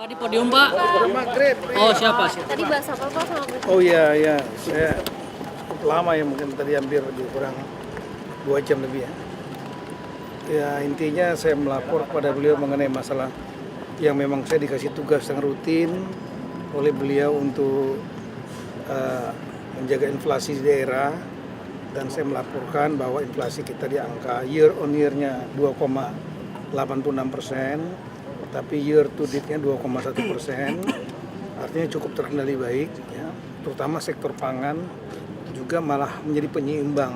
Pak di podium Pak. Maghrib. Oh siapa sih? Tadi bahas apa Pak sama Bu? Oh iya, saya lama ya, mungkin tadi hampir lebih kurang 2 jam lebih ya. Ya intinya saya melapor kepada beliau mengenai masalah yang memang saya dikasih tugas yang rutin oleh beliau untuk menjaga inflasi di daerah, dan saya melaporkan bahwa inflasi kita di angka year on year-nya 2,86%, tapi year to date-nya 2,1%, artinya cukup terkendali baik, ya. Terutama sektor pangan juga malah menjadi penyeimbang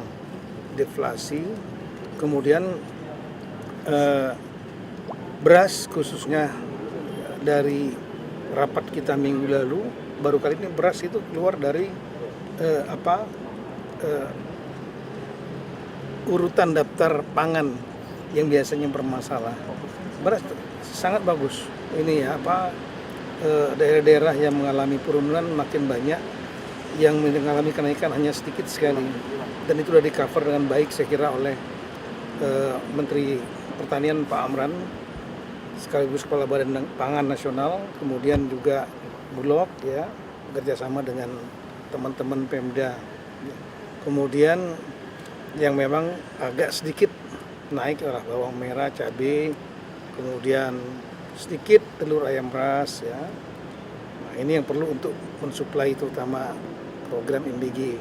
deflasi. Kemudian beras khususnya dari rapat kita minggu lalu, baru kali ini beras itu keluar dari urutan daftar pangan yang biasanya bermasalah. Beras sangat bagus. Ini ya daerah-daerah yang mengalami penurunan makin banyak, yang mengalami kenaikan hanya sedikit sekali, dan itu sudah di cover dengan baik saya kira oleh Menteri Pertanian Pak Amran sekaligus Kepala Badan Pangan Nasional, kemudian juga Bulog ya, bekerjasama dengan teman-teman Pemda. Kemudian yang memang agak sedikit naik adalah bawang merah, cabai, kemudian sedikit telur ayam ras ya. Nah, ini yang perlu untuk mensuplai terutama program MBG.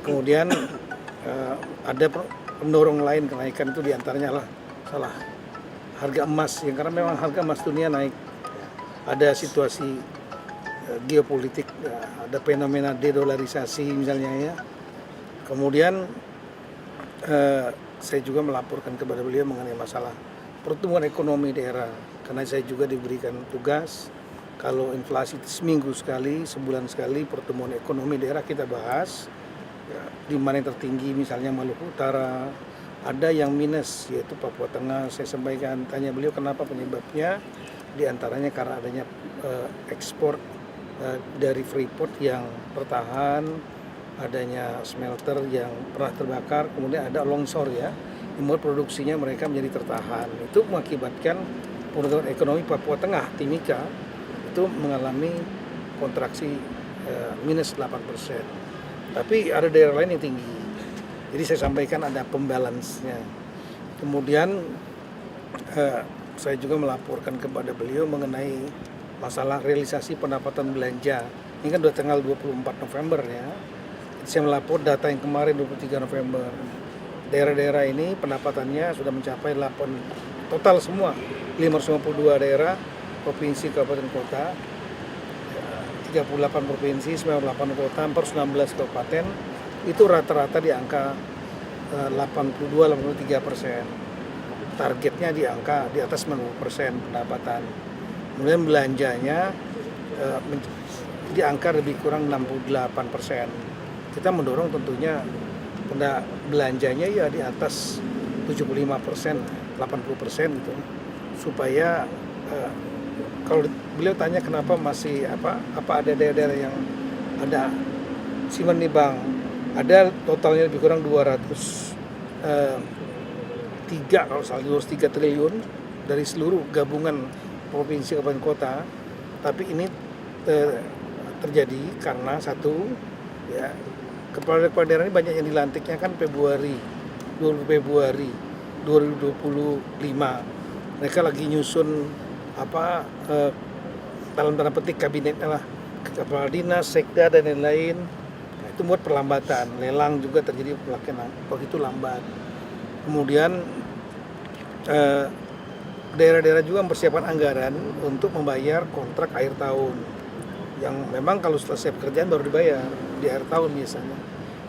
Kemudian ada pendorong lain kenaikan itu diantaranya adalah harga emas, yang karena memang harga emas dunia naik. Ada situasi geopolitik, ada fenomena dedolarisasi misalnya ya. Kemudian saya juga melaporkan kepada beliau mengenai masalah pertumbuhan ekonomi daerah, karena saya juga diberikan tugas kalau inflasi seminggu sekali, sebulan sekali pertumbuhan ekonomi daerah kita bahas ya, di mana yang tertinggi misalnya Maluku Utara, ada yang minus yaitu Papua Tengah. Saya sampaikan, tanya beliau kenapa penyebabnya, diantaranya karena adanya ekspor dari Freeport yang bertahan, adanya smelter yang pernah terbakar, kemudian ada longsor ya, membuat produksinya mereka menjadi tertahan. Itu mengakibatkan pertumbuhan ekonomi Papua Tengah, Timika, itu mengalami kontraksi minus 8%. Tapi ada daerah lain yang tinggi. Jadi saya sampaikan ada pembalance-nya. Kemudian saya juga melaporkan kepada beliau mengenai masalah realisasi pendapatan belanja. Ini kan udah tanggal 24 November ya. Saya melapor data yang kemarin 23 November. Daerah-daerah ini pendapatannya sudah mencapai 8 total semua 552 daerah, provinsi, kabupaten, kota, 38 provinsi, 98 kota, 416 kabupaten, itu rata-rata di angka 82-83%. Targetnya di angka di atas 90% pendapatan. Kemudian belanjanya di angka lebih kurang 68%. Kita mendorong tentunya belanjanya ya di atas 75%, 80% gitu, supaya kalau beliau tanya kenapa masih apa ada daerah-daerah yang ada simpan di bank, ada totalnya lebih kurang 203 triliun dari seluruh gabungan provinsi kabupaten kota. Tapi ini terjadi karena satu ya, kepala daerah ini banyak yang dilantiknya kan Februari 2025. Mereka lagi nyusun dalam tanda petik kabinetnya lah, kepala dinas, sekda dan lain-lain. Nah, itu buat perlambatan. Lelang juga terjadi pelaksanaan begitu lambat. Kemudian daerah-daerah juga mempersiapkan anggaran untuk membayar kontrak akhir tahun, yang memang kalau selesai pekerjaan baru dibayar di akhir tahun biasanya.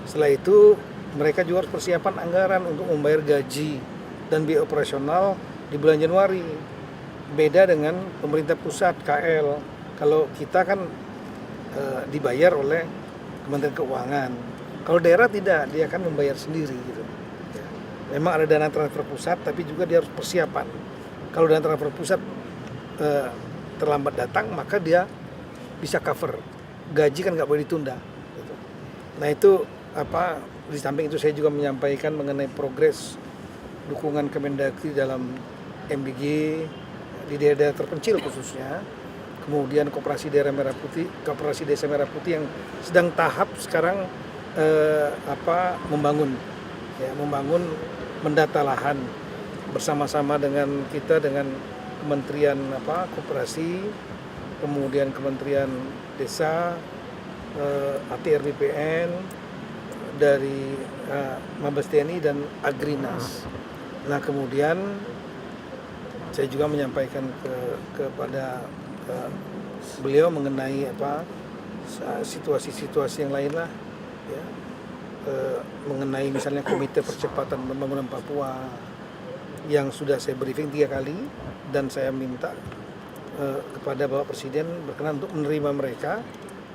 Setelah itu mereka juga harus persiapan anggaran untuk membayar gaji dan biaya operasional di bulan Januari. Beda dengan pemerintah pusat KL. Kalau kita kan dibayar oleh Kementerian Keuangan. Kalau daerah tidak, dia akan membayar sendiri gitu. Memang ada dana transfer pusat, tapi juga dia harus persiapan. Kalau dana transfer pusat terlambat datang, maka dia bisa cover. Gaji kan nggak boleh ditunda. Gitu. Nah itu di samping itu saya juga menyampaikan mengenai progres dukungan Kemendagri dalam MBG di daerah terpencil khususnya. Kemudian Koperasi Daerah Merah Putih, Koperasi Desa Merah Putih yang sedang tahap sekarang membangun mendata lahan bersama-sama dengan kita, dengan Kementerian Koperasi, kemudian Kementerian Desa, ATR BPN, dari Mabes TNI dan Agrinas. Nah kemudian saya juga menyampaikan kepada beliau mengenai situasi-situasi yang lain lah, ya, mengenai misalnya Komite Percepatan Pembangunan Papua yang sudah saya briefing 3 kali, dan saya minta kepada Bapak Presiden berkenan untuk menerima mereka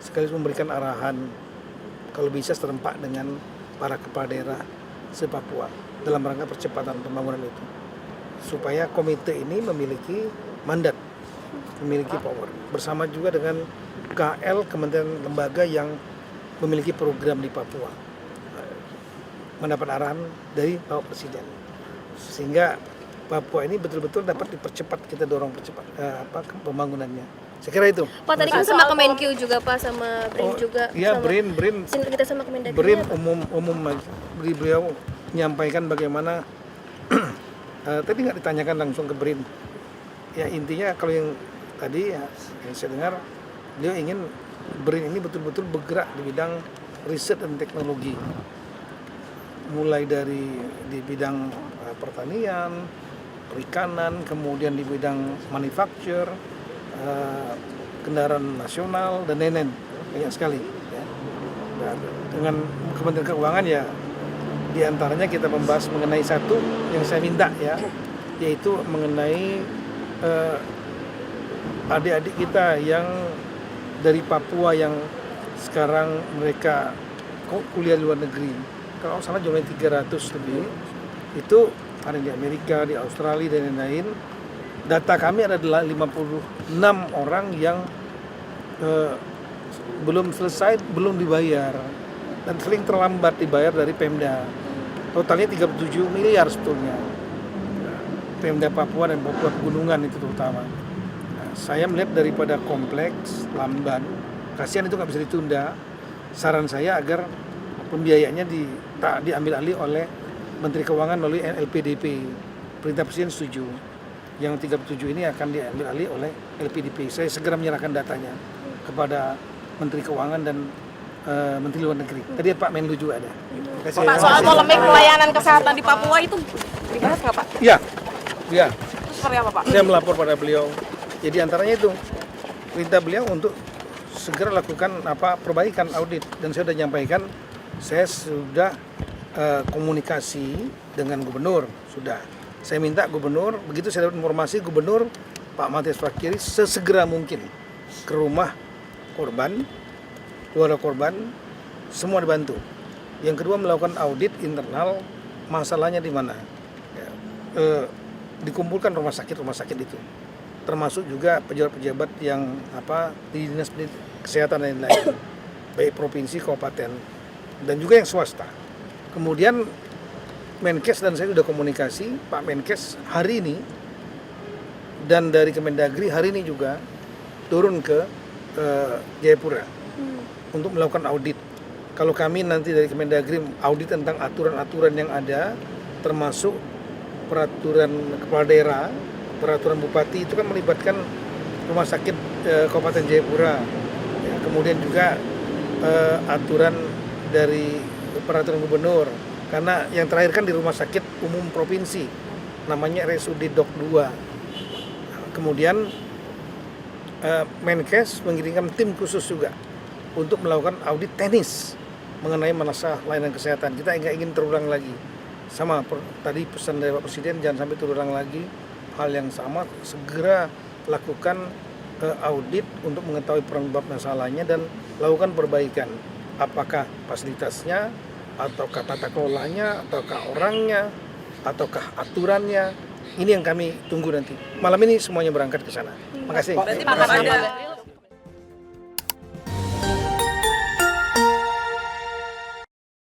sekaligus memberikan arahan kalau bisa serempak dengan para kepala daerah se-Papua dalam rangka percepatan pembangunan itu, supaya komite ini memiliki mandat, memiliki power, bersama juga dengan KL, kementerian lembaga yang memiliki program di Papua, mendapat arahan dari Bapak Presiden, sehingga Papua ini betul-betul dapat dipercepat, kita dorong percepat pembangunannya. Saya kira itu. Pak, tadi kan sama Kemenkyu juga Pak, sama BRIN juga. Iya, BRIN kita sama Kemendagri. BRIN umum beliau menyampaikan bagaimana tadi nggak ditanyakan langsung ke BRIN. Ya intinya kalau yang tadi ya, yang saya dengar beliau ingin BRIN ini betul-betul bergerak di bidang riset dan teknologi, mulai dari di bidang pertanian, perikanan, kemudian di bidang manufacture, kendaraan nasional dan lain-lain, banyak sekali ya. Dan dengan Kementerian Keuangan ya diantaranya kita membahas mengenai satu yang saya minta ya, yaitu mengenai adik-adik kita yang dari Papua yang sekarang mereka kuliah di luar negeri. Kalau salah jumlahnya 300 lebih, itu ada di Amerika, di Australia dan lain-lain. Data kami ada 56 orang yang belum selesai, belum dibayar, dan sering terlambat dibayar dari Pemda. Totalnya 37 miliar sebetulnya. Pemda Papua dan Papua Pegunungan itu terutama. Nah, saya melihat daripada kompleks, lamban, kasihan itu nggak bisa ditunda. Saran saya agar pembiayaannya diambil alih oleh Menteri Keuangan melalui LPDP. Perintah Presiden setuju. Yang 37 ini akan diambil alih oleh LPDP. Saya segera menyerahkan datanya kepada Menteri Keuangan dan Menteri Luar Negeri. Tadi Pak Menlu juga ada. Pak, soal polemik pelayanan kesehatan di Papua itu dibahas nggak Pak? Iya. Itu seperti apa Pak? Saya melapor pada beliau. Jadi antaranya itu perintah beliau untuk segera lakukan perbaikan audit, dan saya sudah menyampaikan, saya sudah komunikasi dengan gubernur, sudah. Saya minta gubernur, begitu saya dapat informasi, gubernur Pak Matias Fakiri sesegera mungkin ke rumah korban, keluarga korban, semua dibantu. Yang kedua melakukan audit internal, masalahnya di mana. Ya, dikumpulkan rumah sakit itu, termasuk juga pejabat-pejabat yang di dinas kesehatan dan lain-lain, baik provinsi, kabupaten, dan juga yang swasta. Kemudian Menkes dan saya sudah komunikasi, Pak Menkes hari ini dan dari Kemendagri hari ini juga turun ke Jayapura untuk melakukan audit. Kalau kami nanti dari Kemendagri audit tentang aturan-aturan yang ada, termasuk peraturan kepala daerah, peraturan bupati, itu kan melibatkan rumah sakit Kabupaten Jayapura. Ya, kemudian juga aturan dari peraturan gubernur. Karena yang terakhir kan di rumah sakit umum provinsi, namanya RSUD Dok 2. Kemudian Menkes mengirimkan tim khusus juga untuk melakukan audit teknis mengenai masalah layanan kesehatan. Kita nggak ingin terulang lagi. Sama tadi pesan dari Pak Presiden, jangan sampai terulang lagi hal yang sama. Segera lakukan audit untuk mengetahui penyebab masalahnya dan lakukan perbaikan. Apakah fasilitasnya, ataukah tata kelolanya, ataukah orangnya, ataukah aturannya. Ini yang kami tunggu nanti. Malam ini semuanya berangkat ke sana. Terima kasih.